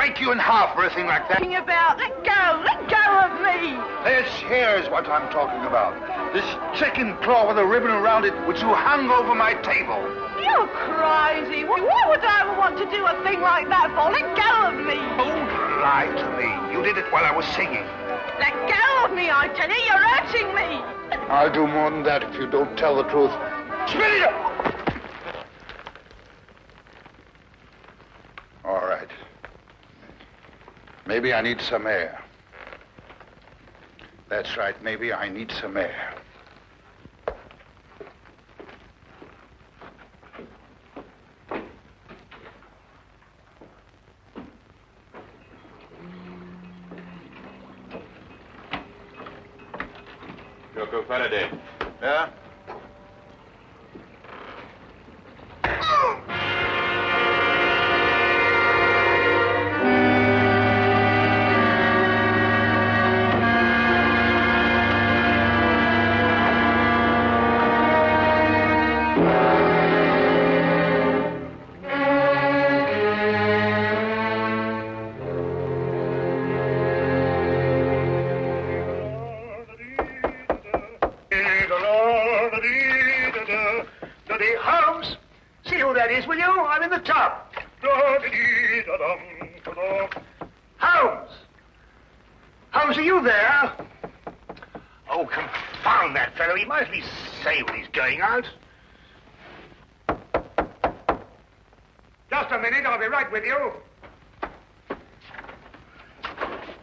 break you in half for a thing like that. Talking about? Let go of me. Here's what I'm talking about. This chicken claw with a ribbon around it, which you hung over my table. You're crazy. Why would I ever want to do a thing like that for? Let go of me. Don't lie to me. You did it while I was singing. Let go of me, I tell you. You're hurting me. I'll do more than that if you don't tell the truth. Spit it up! All right. Maybe I need some air. That's right. Maybe I need some air. Jocko Faraday. Yeah? Holmes, see who that is, will you? I'm in the tub. Holmes! Holmes, are you there? Oh, confound that fellow. He might at least say when he's going out. Just a minute, I'll be right with you.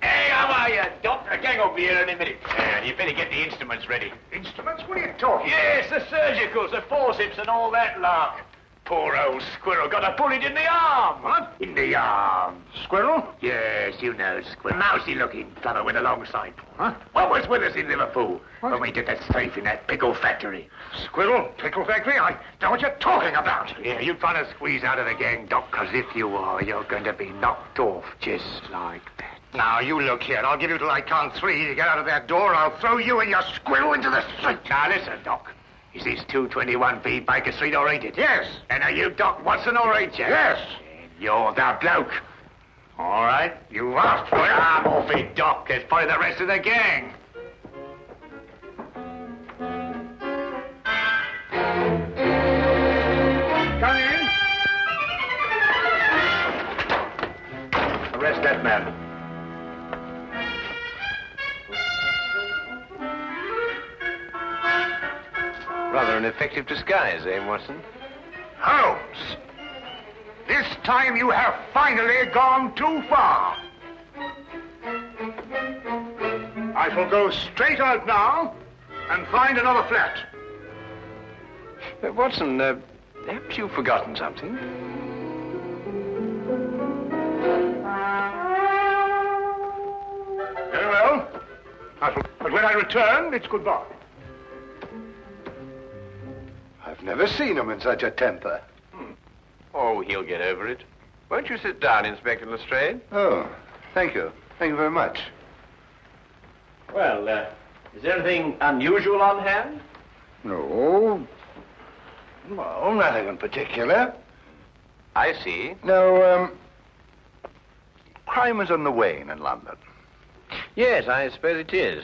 Hey, how are you, Doctor? Gang over here in a minute. You better get the instruments ready. Instruments? What are you talking? Yes, the surgicals, the forceps and all that lark. Poor old squirrel got a bullet in the arm. What? In the arm. Squirrel? Yes, you know, squirrel. Mousy-looking fellow with a long sight. Huh? What was with us in Liverpool when we did that strafe in that pickle factory? Squirrel? Pickle factory? I know what you're talking about. Yeah, you're trying to squeeze out of the gang, Doc, because if you are, you're going to be knocked off just like that. Now, you look here. I'll give you till I count 3 to get out of that door. I'll throw you and your squirrel into the street. Now, listen, Doc. Is this 221B Baker Street or ain't it? Yes. And are you Doc Watson or ain't you? Yes. And you're the bloke. All right, you asked for it. I'm off it, Doc. There's probably the rest of the gang. Come in. Arrest that man. Rather an effective disguise, eh, Watson? Holmes, this time you have finally gone too far. I shall go straight out now and find another flat. Watson, haven't you forgotten something? Very well. But when I return, it's goodbye. I've never seen him in such a temper. Oh, he'll get over it. Won't you sit down, Inspector Lestrade? Oh, thank you. Thank you very much. Well, is there anything unusual on hand? No. Well, nothing in particular. I see. No, crime is on the wane in London. Yes, I suppose it is.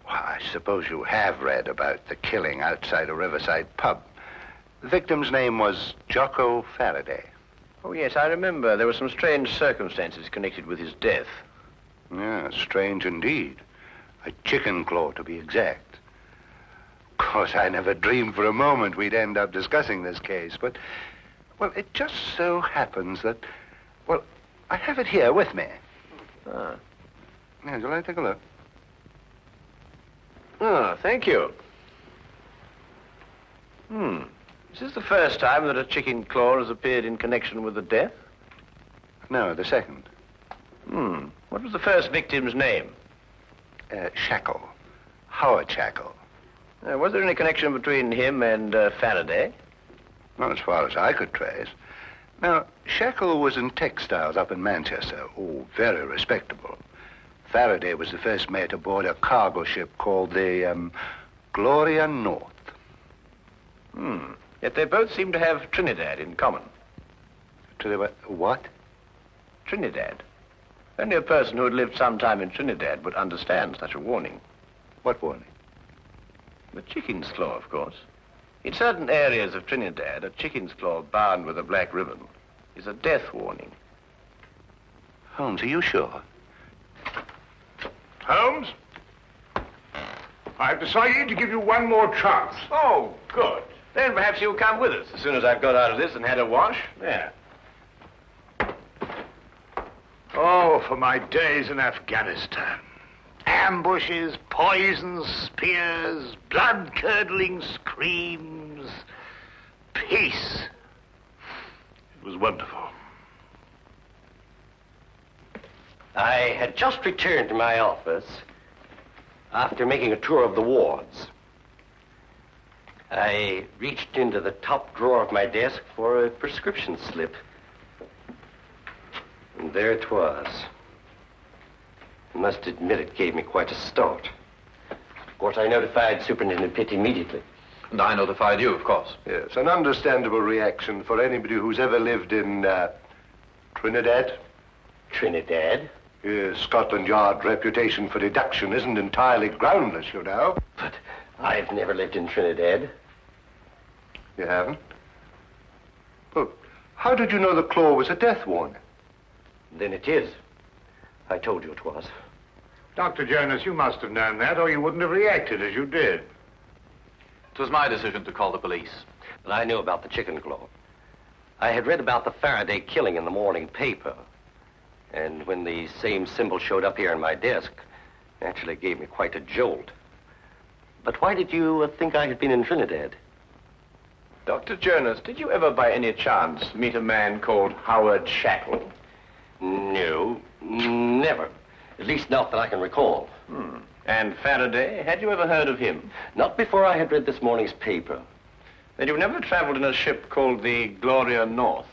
Well, I suppose you have read about the killing outside a riverside pub. The victim's name was Jocko Faraday. Oh, yes, I remember. There were some strange circumstances connected with his death. Yeah, strange indeed. A chicken claw, to be exact. Of course, I never dreamed for a moment we'd end up discussing this case, but, well, it just so happens that, well, I have it here with me. Ah. Yeah, shall I take a look? Oh, thank you. Is this the first time that a chicken claw has appeared in connection with the death? No, the second. What was the first victim's name? Shackle. Howard Shackle. Was there any connection between him and Faraday? Not as far as I could trace. Now, Shackle was in textiles up in Manchester. Oh, very respectable. Faraday was the first mate aboard a cargo ship called the, Gloria North. Yet they both seem to have Trinidad in common. What? Trinidad. Only a person who had lived some time in Trinidad would understand such a warning. What warning? The chicken's claw, of course. In certain areas of Trinidad, a chicken's claw bound with a black ribbon is a death warning. Holmes, are you sure? Holmes? I've decided to give you one more chance. Oh, good. Then perhaps you'll come with us as soon as I've got out of this and had a wash. There. Oh, for my days in Afghanistan. Ambushes, poisons, spears, blood-curdling screams. Peace. It was wonderful. I had just returned to my office after making a tour of the wards. I reached into the top drawer of my desk for a prescription slip. And there it was. I must admit it gave me quite a start. Of course, I notified Superintendent Pitt immediately. And I notified you, of course. Yes, an understandable reaction for anybody who's ever lived in Trinidad. Trinidad? Yes, Scotland Yard's reputation for deduction isn't entirely groundless, you know. But I've never lived in Trinidad. You haven't? Well, how did you know the claw was a death warning? Then it is. I told you it was. Dr. Jonas, you must have known that, or you wouldn't have reacted as you did. It was my decision to call the police. But I knew about the chicken claw. I had read about the Faraday killing in the morning paper. And when the same symbol showed up here on my desk, it actually gave me quite a jolt. But why did you think I had been in Trinidad? Dr. Jonas, did you ever by any chance meet a man called Howard Shackle? No, never. At least not that I can recall. And Faraday, had you ever heard of him? Not before I had read this morning's paper. Then you never traveled in a ship called the Gloria North?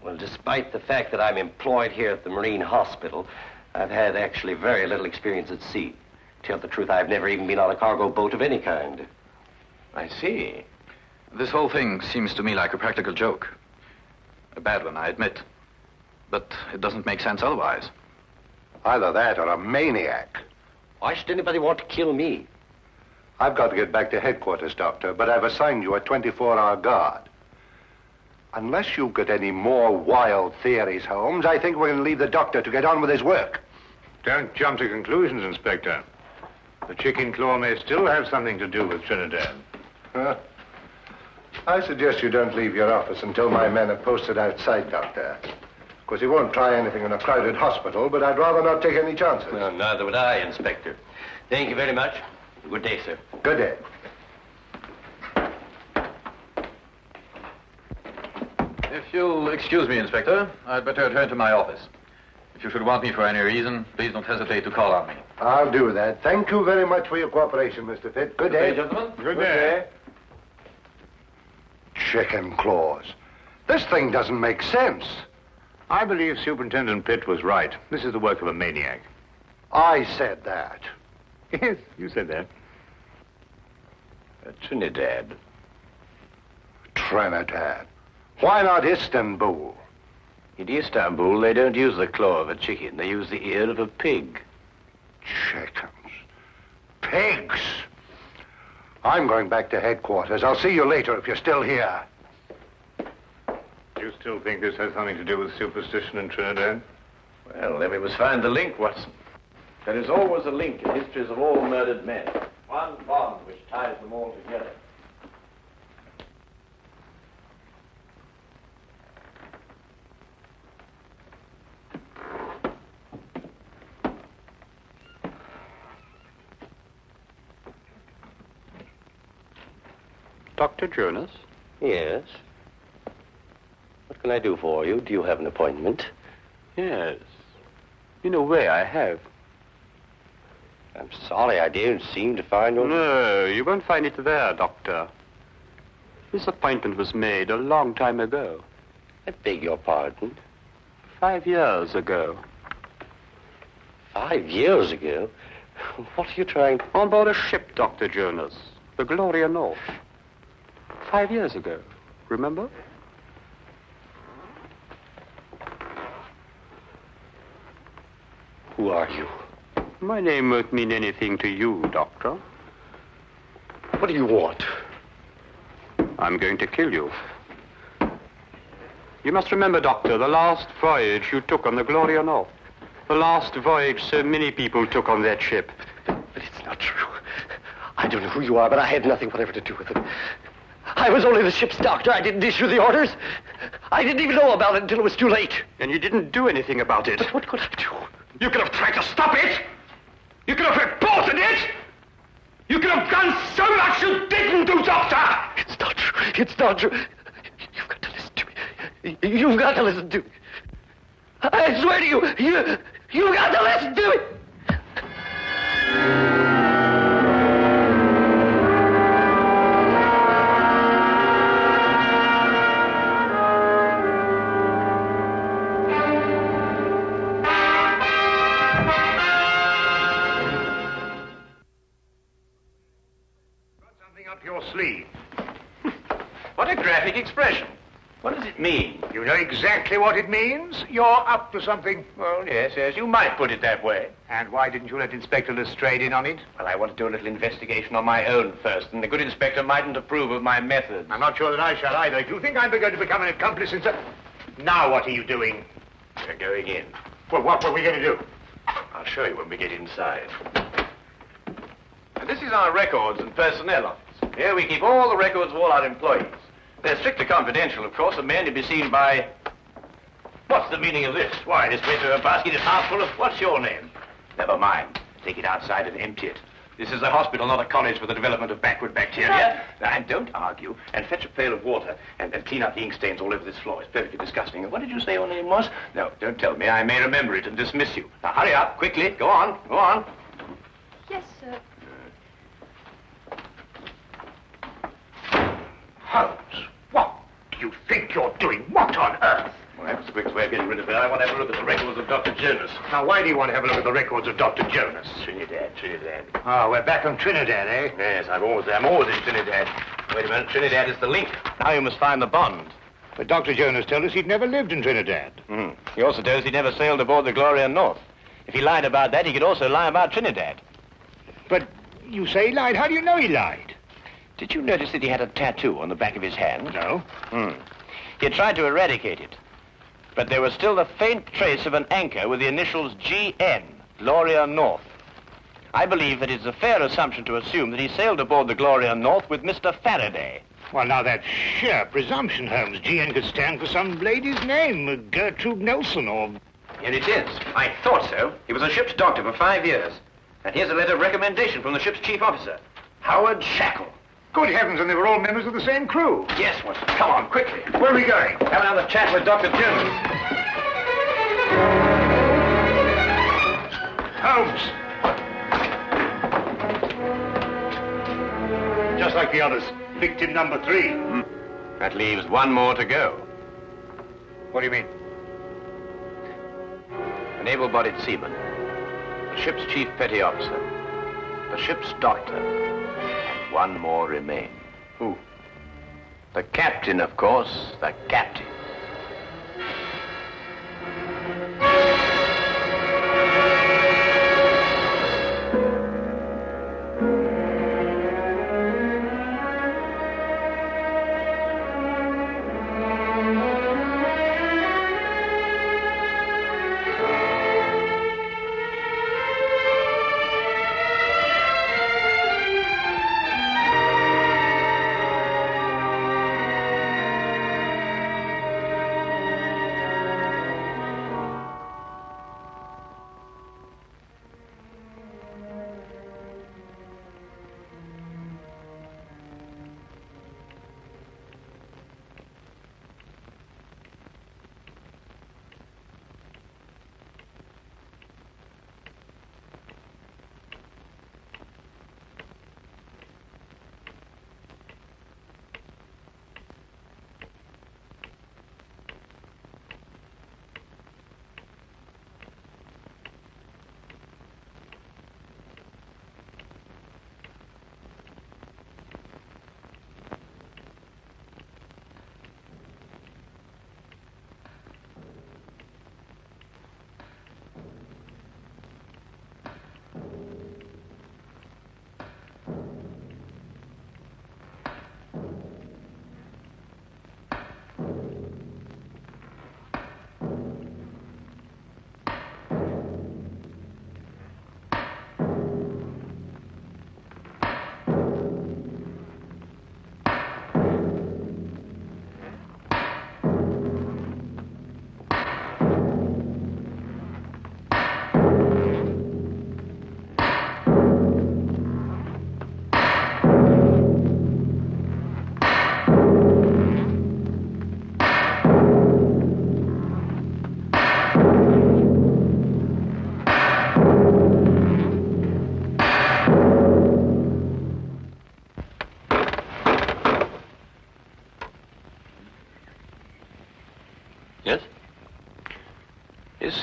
Well, despite the fact that I'm employed here at the Marine Hospital, I've had actually very little experience at sea. To tell the truth, I've never even been on a cargo boat of any kind. I see. This whole thing seems to me like a practical joke. A bad one, I admit. But it doesn't make sense otherwise. Either that or a maniac. Why should anybody want to kill me? I've got to get back to headquarters, Doctor, but I've assigned you a 24-hour guard. Unless you've got any more wild theories, Holmes, I think we're going to leave the doctor to get on with his work. Don't jump to conclusions, Inspector. The chicken claw may still have something to do with Trinidad. I suggest you don't leave your office until my men are posted outside, Doctor. Of course, he won't try anything in a crowded hospital, but I'd rather not take any chances. Well, neither would I, Inspector. Thank you very much. Good day, sir. Good day. If you'll excuse me, Inspector, I'd better return to my office. If you should want me for any reason, please don't hesitate to call on me. I'll do that. Thank you very much for your cooperation, Mr. Pitt. Good day. Gentlemen. Good day. Chicken claws. This thing doesn't make sense. I believe Superintendent Pitt was right. This is the work of a maniac. I said that. Yes, you said that. Trinidad. Trinidad. Why not Istanbul? In Istanbul, they don't use the claw of a chicken. They use the ear of a pig. Chickens. Pigs. I'm going back to headquarters. I'll see you later if you're still here. You still think this has something to do with superstition in Trinidad? Well, then we must find the link, Watson. There is always a link in histories of all murdered men. One bond which ties them all together. Dr. Jonas? Yes. What can I do for you? Do you have an appointment? Yes. In a way, I have. I'm sorry, I didn't seem to find one. No, you won't find it there, Doctor. This appointment was made a long time ago. I beg your pardon. 5 years ago. 5 years ago? What are you trying... On board a ship, Dr. Jonas. The Gloria North. 5 years ago. Remember? Who are you? My name won't mean anything to you, Doctor. What do you want? I'm going to kill you. You must remember, Doctor, the last voyage you took on the Gloria North. The last voyage so many people took on that ship. But it's not true. I don't know who you are, but I had nothing whatever to do with it. I was only the ship's doctor. I didn't issue the orders. I didn't even know about it until it was too late. And you didn't do anything about it. But what could I do? You could have tried to stop it. You could have reported it. You could have done so much you didn't do, Doctor. It's not true. It's not true. You've got to listen to me. You've got to listen to me. I swear to you, you've got to listen to me. Your sleeve. What a graphic expression. What does it mean? You know exactly what it means. You're up to something. Well, yes, you might put it that way. And why didn't you let Inspector Lestrade in on it? Well, I want to do a little investigation on my own first, and the good inspector mightn't approve of my methods. I'm not sure that I shall either. If you think I'm going to become an accomplice in Now what are you doing? We're going in. Well, what were we going to do? I'll show you when we get inside. And this is our records and personnel office. Here we keep all the records of all our employees. They're strictly confidential, of course, and may only be seen by... What's the meaning of this? Why, this paper basket is half full of... What's your name? Never mind. Take it outside and empty it. This is a hospital, not a college for the development of backward bacteria. And don't argue, and fetch a pail of water, and clean up the ink stains all over this floor. It's perfectly disgusting. And what did you say your name was? No, don't tell me. I may remember it and dismiss you. Now, hurry up, quickly. Go on, go on. Yes, sir. Holmes, what do you think you're doing? What on earth? Well, that's the quickest way of getting rid of it. I want to have a look at the records of Dr. Jonas. Now, why do you want to have a look at the records of Dr. Jonas? Trinidad. Oh, we're back on Trinidad, eh? Yes, I'm always in Trinidad. Wait a minute, Trinidad is the link. Now you must find the bond. But Dr. Jonas told us he'd never lived in Trinidad. He also told us he never sailed aboard the Gloria North. If he lied about that, he could also lie about Trinidad. But you say he lied. How do you know he lied? Did you notice that he had a tattoo on the back of his hand? No. He had tried to eradicate it. But there was still the faint trace of an anchor with the initials GN, Gloria North. I believe that it's a fair assumption to assume that he sailed aboard the Gloria North with Mr. Faraday. Well, now, that's sheer presumption, Holmes. GN could stand for some lady's name, Gertrude Nelson, or... Here it is. I thought so. He was a ship's doctor for 5 years. And here's a letter of recommendation from the ship's chief officer, Howard Shackle. Good heavens, and they were all members of the same crew. Yes, Watson. Come on, quickly. Where are we going? Have another chat with Dr. Jones. Holmes! Just like the others. Victim number 3. That leaves one more to go. What do you mean? An able-bodied seaman, the ship's chief petty officer, the ship's doctor, and one more remains. Who? The captain, of course, the captain.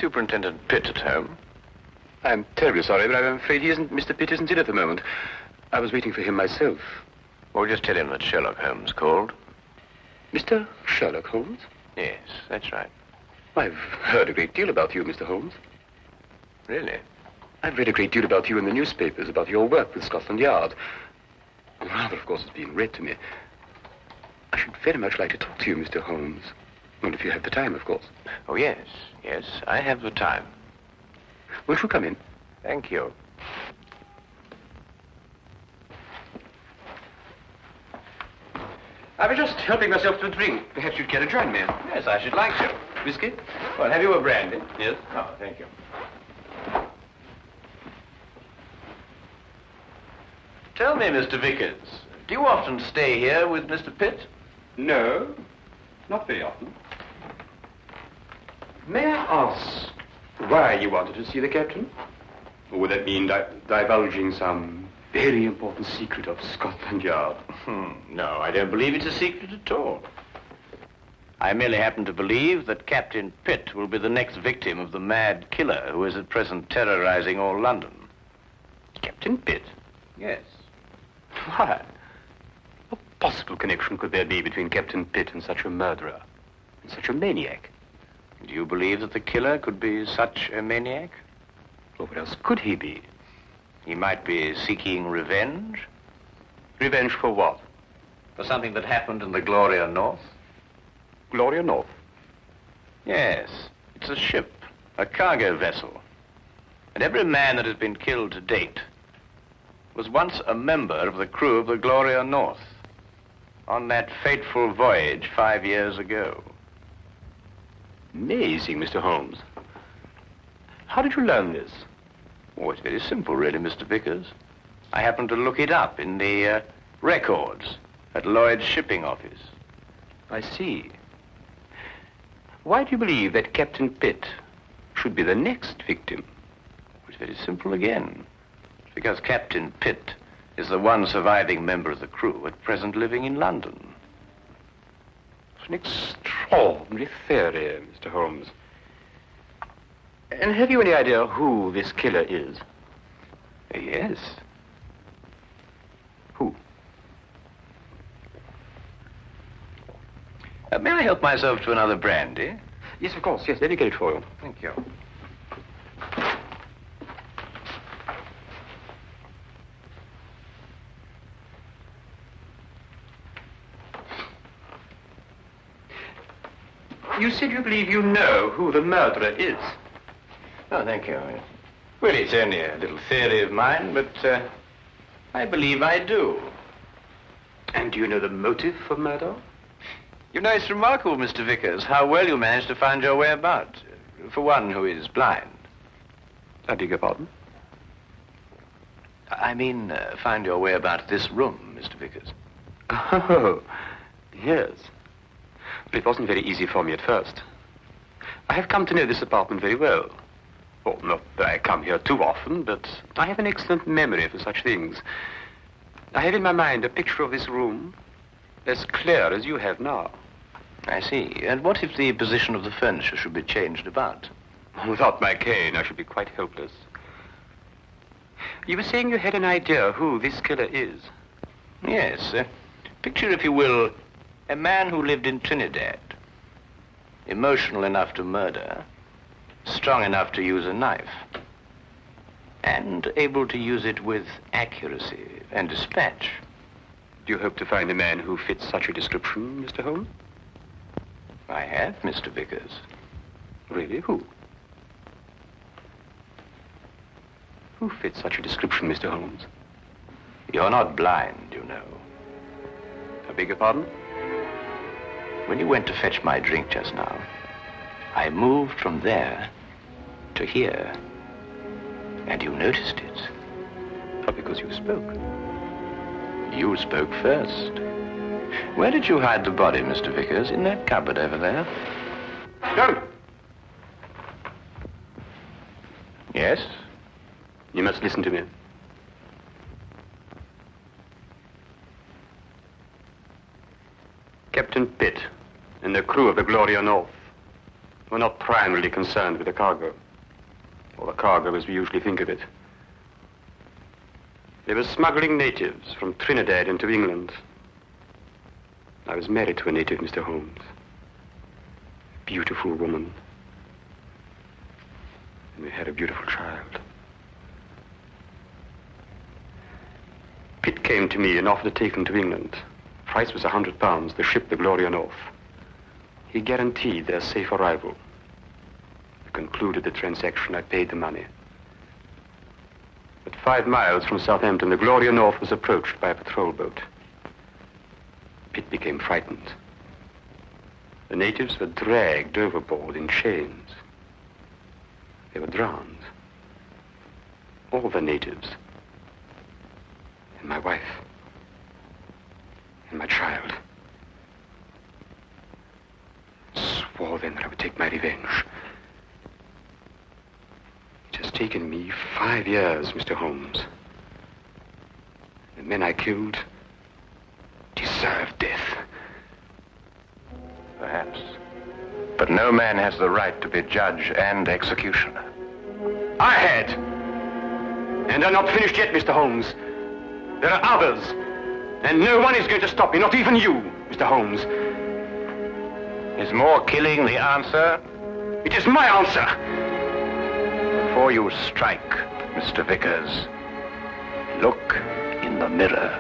Superintendent Pitt at home? I'm terribly sorry, but I'm afraid Mr. Pitt isn't in at the moment. I was waiting for him myself. Well, just tell him that Sherlock Holmes called. Mr. Sherlock Holmes? Yes, that's right. I've heard a great deal about you, Mr. Holmes. Really? I've read a great deal about you in the newspapers, about your work with Scotland Yard. Rather, of course, it's been read to me. I should very much like to talk to you, Mr. Holmes. Well, if you have the time, of course. Oh, yes, I have the time. Won't you come in? Thank you. I was just helping myself to a drink. Perhaps you'd care to join me. Yes, I should like to. Whiskey? Well, have you a brandy? Yes. Oh, thank you. Tell me, Mr. Vickers, do you often stay here with Mr. Pitt? No, not very often. May I ask why you wanted to see the captain? Or would that mean divulging some very important secret of Scotland Yard? No, I don't believe it's a secret at all. I merely happen to believe that Captain Pitt will be the next victim of the mad killer who is at present terrorizing all London. Captain Pitt? Yes. Why? What possible connection could there be between Captain Pitt and such a murderer, and such a maniac? Do you believe that the killer could be such a maniac? Well, what else could he be? He might be seeking revenge. Revenge for what? For something that happened in the Gloria North. Gloria North? Yes. It's a ship, a cargo vessel. And every man that has been killed to date was once a member of the crew of the Gloria North on that fateful voyage 5 years ago. Amazing, Mr. Holmes. How did you learn this? Oh, it's very simple, really, Mr. Vickers. I happened to look it up in the records at Lloyd's shipping office. I see. Why do you believe that Captain Pitt should be the next victim? It's very simple again. It's because Captain Pitt is the one surviving member of the crew at present living in London. It's an extraordinary theory, Mr. Holmes. And have you any idea who this killer is? Yes. Who? May I help myself to another brandy? Yes, of course. Yes, let me get it for you. Thank you. You said you believe you know who the murderer is. Oh, thank you. Well, it's only a little theory of mine, but I believe I do. And do you know the motive for murder? You know, it's remarkable, Mr. Vickers, how well you managed to find your way about, for one who is blind. I beg your pardon? I mean, find your way about this room, Mr. Vickers. Oh, yes. But it wasn't very easy for me at first. I have come to know this apartment very well. Well, not that I come here too often, but I have an excellent memory for such things. I have in my mind a picture of this room as clear as you have now. I see. And what if the position of the furniture should be changed about? Without my cane, I should be quite helpless. You were saying you had an idea who this killer is. Yes. Picture, if you will, a man who lived in Trinidad. Emotional enough to murder, strong enough to use a knife, and able to use it with accuracy and dispatch. Do you hope to find a man who fits such a description, Mr. Holmes? I have, Mr. Vickers. Really? Who? Who fits such a description, Mr. Holmes? You're not blind, you know. I beg your pardon? When you went to fetch my drink just now, I moved from there to here. And you noticed it. Oh, because you spoke. You spoke first. Where did you hide the body, Mr. Vickers? In that cupboard over there? Don't! Yes? You must listen to me. Captain Pitt and the crew of the Gloria North were not primarily concerned with the cargo, or the cargo as we usually think of it. They were smuggling natives from Trinidad into England. I was married to a native, Mr. Holmes. A beautiful woman. And we had a beautiful child. Pitt came to me and offered to take them to England. Price was £100, the ship the Gloria North. He guaranteed their safe arrival. We concluded the transaction. I paid the money. At 5 miles from Southampton, the Gloria North was approached by a patrol boat. Pitt became frightened. The natives were dragged overboard in chains. They were drowned. All the natives. And my wife. And my child. Swore then that I would take my revenge. It has taken me 5 years, Mr. Holmes. The men I killed deserved death. Perhaps. But no man has the right to be judge and executioner. I had. And I'm not finished yet, Mr. Holmes. There are others. And no one is going to stop me, not even you, Mr. Holmes. Is more killing the answer? It is my answer. Before you strike, Mr. Vickers, look in the mirror.